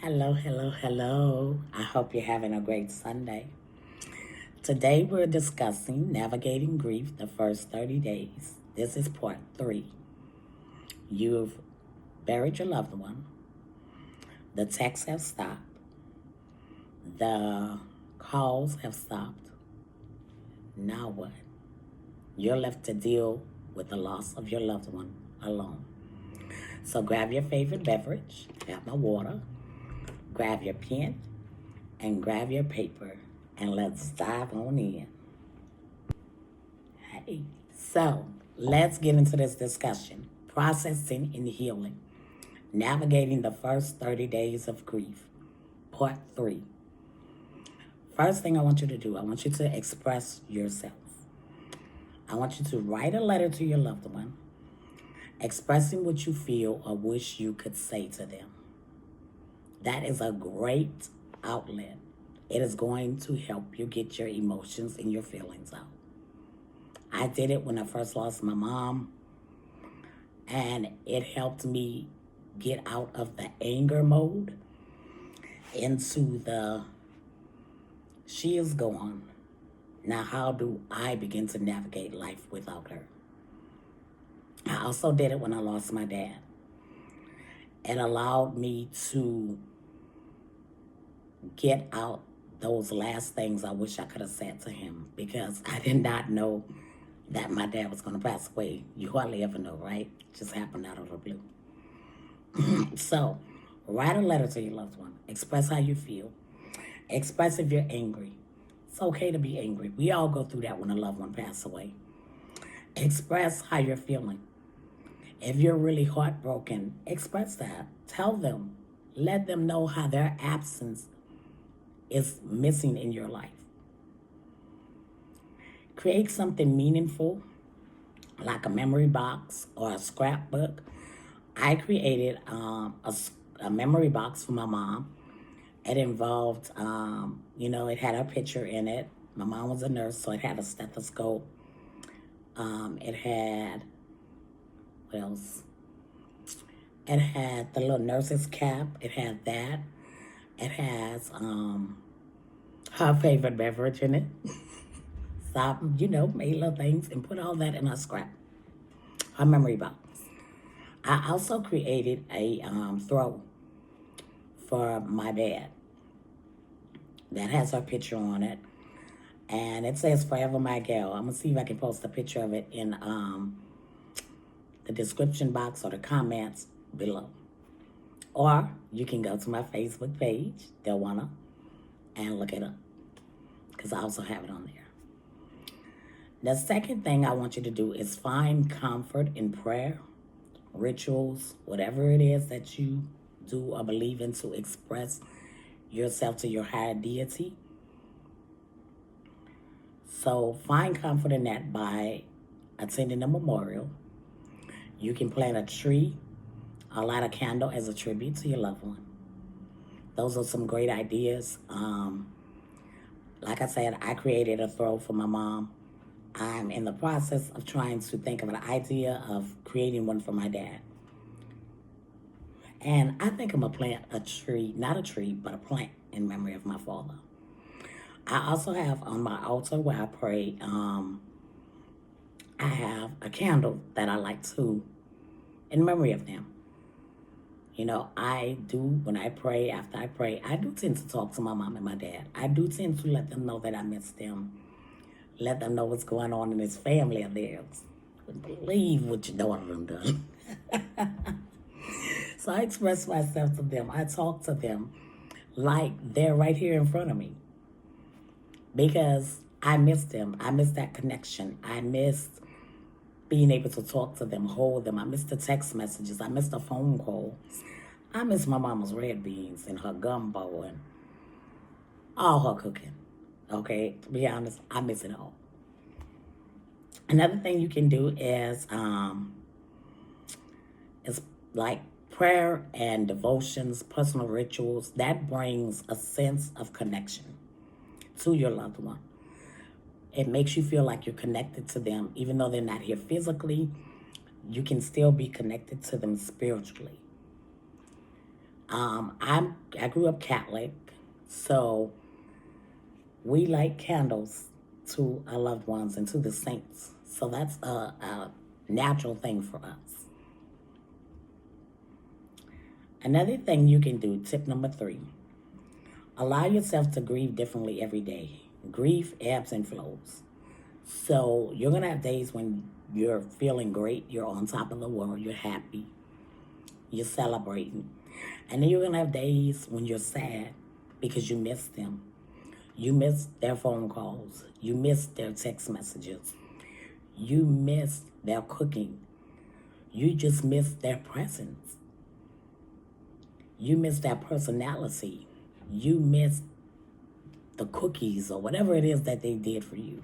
Hello, hello, hello. I hope you're having a great Sunday. Today we're discussing navigating grief the first 30 days. This is part 3. You've buried your loved one. The texts have stopped. The calls have stopped. Now what? You're left to deal with the loss of your loved one alone. So grab your favorite beverage, have my water, grab your pen, and grab your paper, and let's dive on in. Hey, so let's get into this discussion. Processing and healing. Navigating the first 30 days of grief. Part 3. First thing I want you to do, I want you to express yourself. I want you to write a letter to your loved one, expressing what you feel or wish you could say to them. That is a great outlet. It is going to help you get your emotions and your feelings out. I did it when I first lost my mom, and it helped me get out of the anger mode into the she is gone. Now, how do I begin to navigate life without her? I also did it when I lost my dad. It allowed me to get out those last things I wish I could have said to him, because I did not know that my dad was going to pass away. You hardly ever know, right? It just happened out of the blue. So, write a letter to your loved one. Express how you feel. Express if you're angry. It's okay to be angry. We all go through that when a loved one passes away. Express how you're feeling. If you're really heartbroken, express that. Tell them. Let them know how their absence is missing in your life. Create something meaningful, like a memory box or a scrapbook. I created a memory box for my mom. It involved, it had her picture in it. My mom was a nurse, so it had a stethoscope. It had, what else? It had the little nurse's cap. It had that. It has her favorite beverage in it. So, made little things and put all that in her scrap, her memory box. I also created a throw for my dad that has her picture on it. And it says Forever My Gal. I'm going to see if I can post a picture of it in the description box or the comments below. Or you can go to my Facebook page, Delwana, and look it up, because I also have it on there. The second thing I want you to do is find comfort in prayer, rituals, whatever it is that you do or believe in to express yourself to your higher deity. So find comfort in that by attending a memorial. You can plant a tree or light a candle as a tribute to your loved one. Those are some great ideas. Like I said, I created a throw for my mom. I'm in the process of trying to think of an idea of creating one for my dad. And I think I'm going to plant a tree, not a tree, but a plant in memory of my father. I also have on my altar where I pray, I have a candle that I like to, in memory of them. I do, when I pray, after I pray, I do tend to talk to my mom and my dad. I do tend to let them know that I miss them. Let them know what's going on in this family of theirs. Couldn't believe what your daughter done. So I express myself to them. I talk to them like they're right here in front of me, because I miss them. I miss that connection. I miss being able to talk to them, hold them. I miss the text messages. I miss the phone calls. I miss my mama's red beans and her gumbo and all her cooking. Okay, to be honest, I miss it all. Another thing you can do is like prayer and devotions, personal rituals. That brings a sense of connection to your loved one. It makes you feel like you're connected to them. Even though they're not here physically, you can still be connected to them spiritually. I grew up Catholic, so we light candles to our loved ones and to the saints. So that's a natural thing for us. Another thing you can do, tip number 3, allow yourself to grieve differently every day. Grief ebbs and flows. So you're going to have days when you're feeling great, you're on top of the world, you're happy, you're celebrating. And then you're going to have days when you're sad because you miss them. You miss their phone calls. You miss their text messages. You miss their cooking. You just miss their presence. You miss their personality. You miss the cookies or whatever it is that they did for you.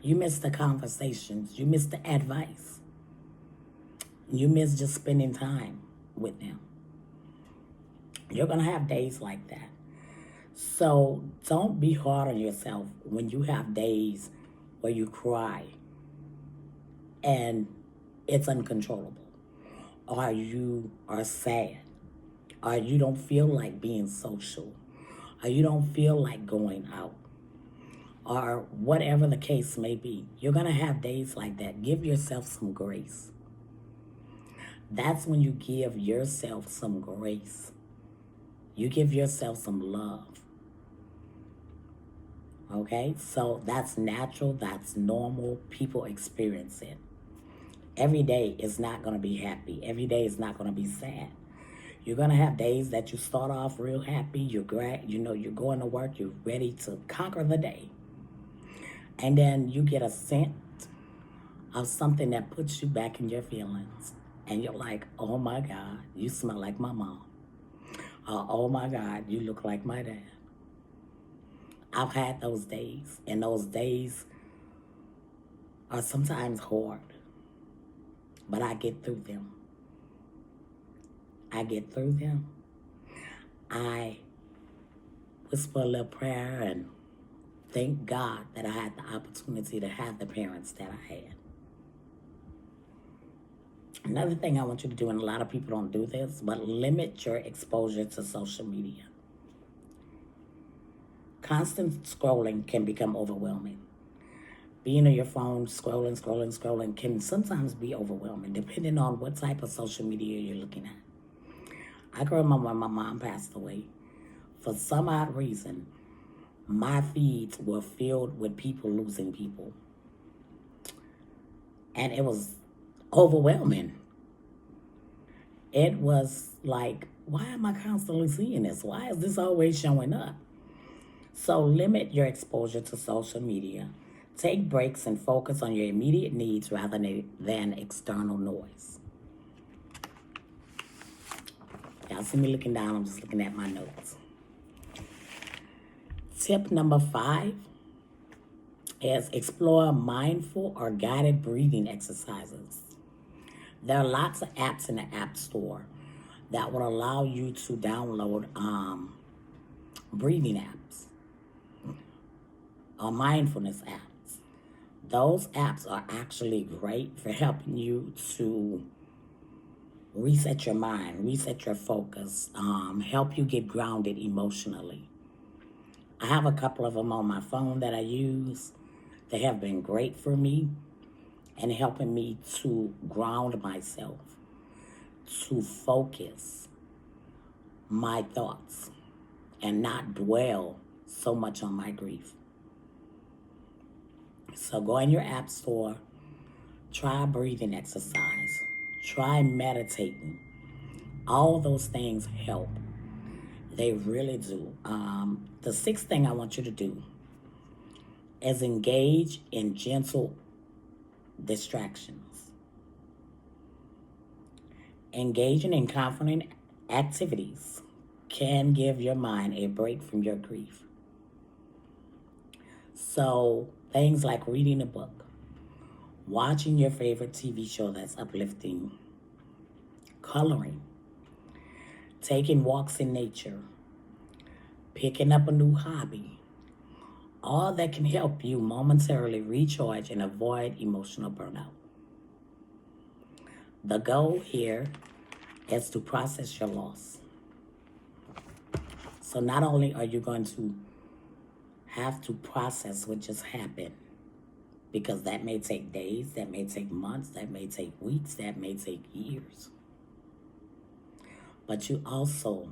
You miss the conversations. You miss the advice. You miss just spending time with them. You're going to have days like that. So don't be hard on yourself when you have days where you cry and it's uncontrollable, or you are sad, or you don't feel like being social, or you don't feel like going out, or whatever the case may be. You're going to have days like that. Give yourself some grace. That's when you give yourself some grace. You give yourself some love. Okay? So that's natural. That's normal. People experience it. Every day is not going to be happy. Every day is not going to be sad. You're going to have days that you start off real happy. You're going to work. You're ready to conquer the day. And then you get a scent of something that puts you back in your feelings. And you're like, oh my God, you smell like my mom. Oh my God, you look like my dad. I've had those days. And those days are sometimes hard. But I get through them. I whisper a little prayer and thank God that I had the opportunity to have the parents that I had. Another thing I want you to do, and a lot of people don't do this, but limit your exposure to social media. Constant scrolling can become overwhelming. Being on your phone, scrolling can sometimes be overwhelming, depending on what type of social media you're looking at. I can remember when my mom passed away. For some odd reason, my feeds were filled with people losing people. And it was overwhelming. It was like, why am I constantly seeing this? Why is this always showing up? So limit your exposure to social media. Take breaks and focus on your immediate needs rather than external noise. Y'all see me looking down, I'm just looking at my notes. Tip number 5 is explore mindful or guided breathing exercises. There are lots of apps in the App Store that will allow you to download breathing apps or mindfulness apps. Those apps are actually great for helping you to reset your mind, reset your focus, help you get grounded emotionally. I have a couple of them on my phone that I use. They have been great for me and helping me to ground myself, to focus my thoughts and not dwell so much on my grief. So go in your App Store, try a breathing exercise, try meditating. All those things help. They really do. The 6th thing I want you to do is engage in gentle distractions. Engaging in comforting activities can give your mind a break from your grief. So things like reading a book, watching your favorite TV show that's uplifting, coloring, taking walks in nature, picking up a new hobby, all that can help you momentarily recharge and avoid emotional burnout. The goal here is to process your loss. So not only are you going to have to process what just happened, because that may take days, that may take months, that may take weeks, that may take years, but you also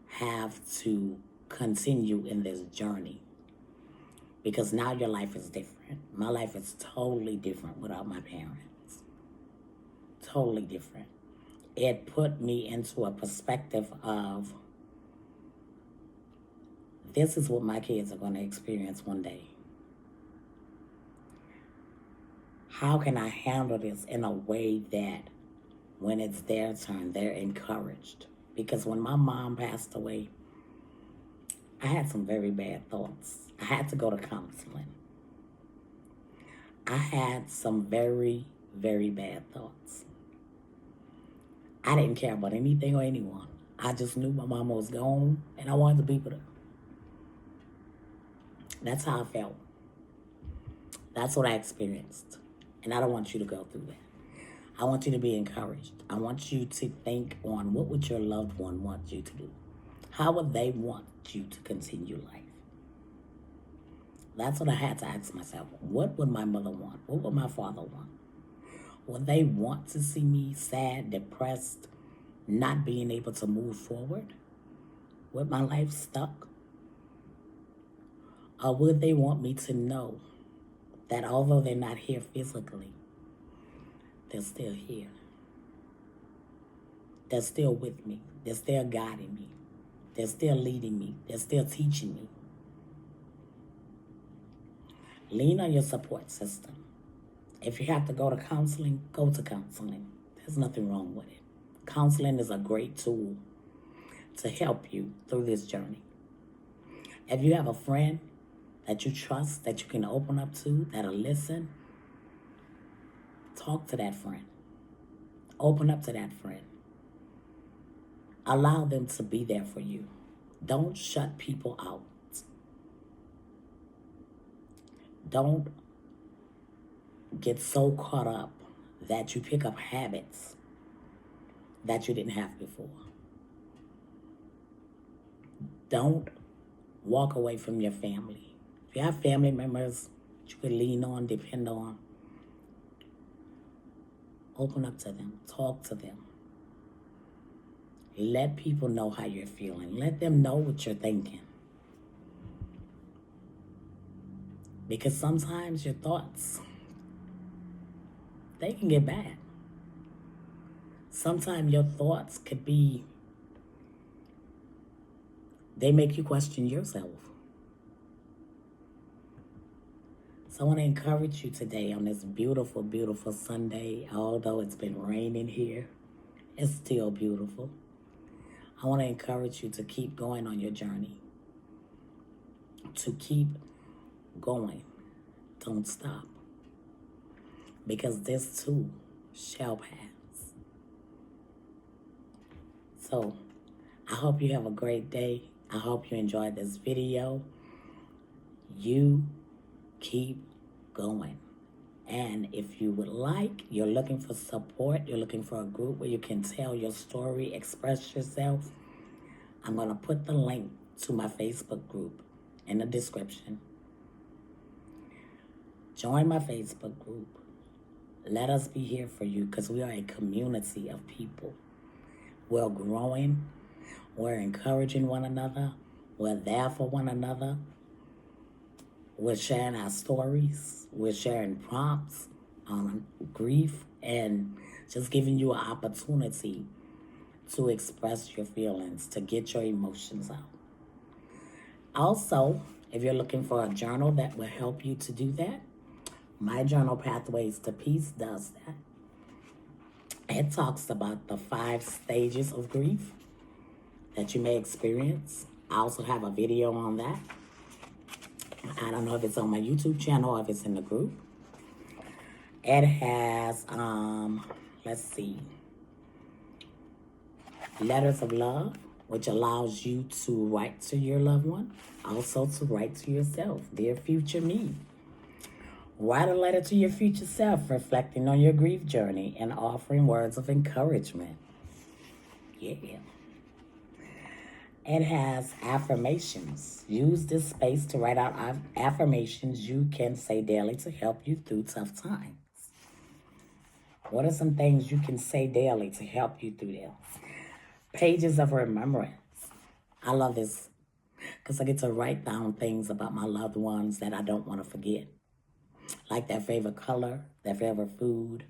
have to continue in this journey, because now your life is different. My life is totally different without my parents. Totally different. It put me into a perspective of, this is what my kids are going to experience one day. How can I handle this in a way that when it's their turn, they're encouraged? Because when my mom passed away, I had some very bad thoughts. I had to go to counseling. I had some very, very bad thoughts. I didn't care about anything or anyone. I just knew my mama was gone and I wanted to be with her. That's how I felt. That's what I experienced. And I don't want you to go through that. I want you to be encouraged. I want you to think on, what would your loved one want you to do? How would they want you to continue life? That's what I had to ask myself. What would my mother want? What would my father want? Would they want to see me sad, depressed, not being able to move forward with my life stuck? Or would they want me to know that although they're not here physically, they're still here? They're still with me. They're still guiding me. They're still leading me. They're still teaching me. Lean on your support system. If you have to go to counseling, go to counseling. There's nothing wrong with it. Counseling is a great tool to help you through this journey. If you have a friend that you trust, that you can open up to, that'll listen, talk to that friend. Open up to that friend. Allow them to be there for you. Don't shut people out. Don't get so caught up that you pick up habits that you didn't have before. Don't walk away from your family. If you have family members that you can lean on, depend on, open up to them, talk to them. Let people know how you're feeling. Let them know what you're thinking. Because sometimes your thoughts, they can get bad. Sometimes your thoughts could be, they make you question yourself. So I want to encourage you today on this beautiful, beautiful Sunday. Although it's been raining here, it's still beautiful. I want to encourage you to keep going on your journey. To keep going. Don't stop. Because this too shall pass. So I hope you have a great day. I hope you enjoyed this video. You keep going. And if you would like, you're looking for support, you're looking for a group where you can tell your story, express yourself, I'm going to put the link to my Facebook group in the description. Join my Facebook group. Let us be here for you, because we are a community of people. We're growing. We're encouraging one another. We're there for one another. We're sharing our stories. We're sharing prompts on grief and just giving you an opportunity to express your feelings, to get your emotions out. Also, if you're looking for a journal that will help you to do that, my journal, Pathways to Peace, does that. It talks about the 5 stages of grief that you may experience. I also have a video on that. I don't know if it's on my YouTube channel or if it's in the group. It has, let's see, letters of love, which allows you to write to your loved one. Also to write to yourself. Dear future me. Write a letter to your future self, reflecting on your grief journey and offering words of encouragement. Yeah. It has affirmations. Use this space to write out affirmations you can say daily to help you through tough times. What are some things you can say daily to help you through this? Pages of remembrance. I love this because I get to write down things about my loved ones that I don't want to forget, like their favorite color, their favorite food,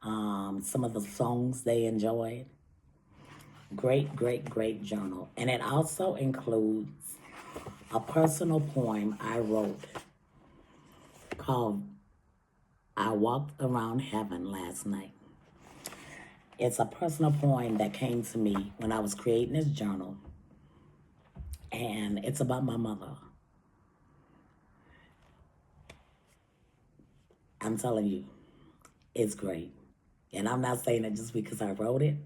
some of the songs they enjoyed. Great, great, great journal. And it also includes a personal poem I wrote called I Walked Around Heaven Last Night. It's a personal poem that came to me when I was creating this journal, and it's about my mother. I'm telling you, it's great. And I'm not saying it just because I wrote it.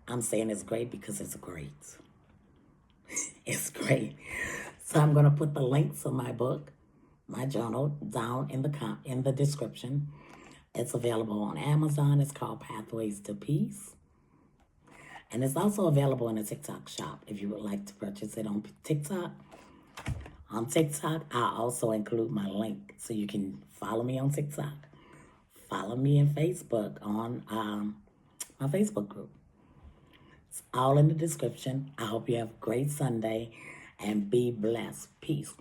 I'm saying it's great because it's great. It's great. So I'm going to put the links of my book, my journal, down in the description. It's available on Amazon. It's called Pathways to Peace. And it's also available in the TikTok shop if you would like to purchase it on TikTok. On TikTok, I also include my link so you can follow me on TikTok. Follow me on Facebook on my Facebook group. It's all in the description. I hope you have a great Sunday and be blessed. Peace.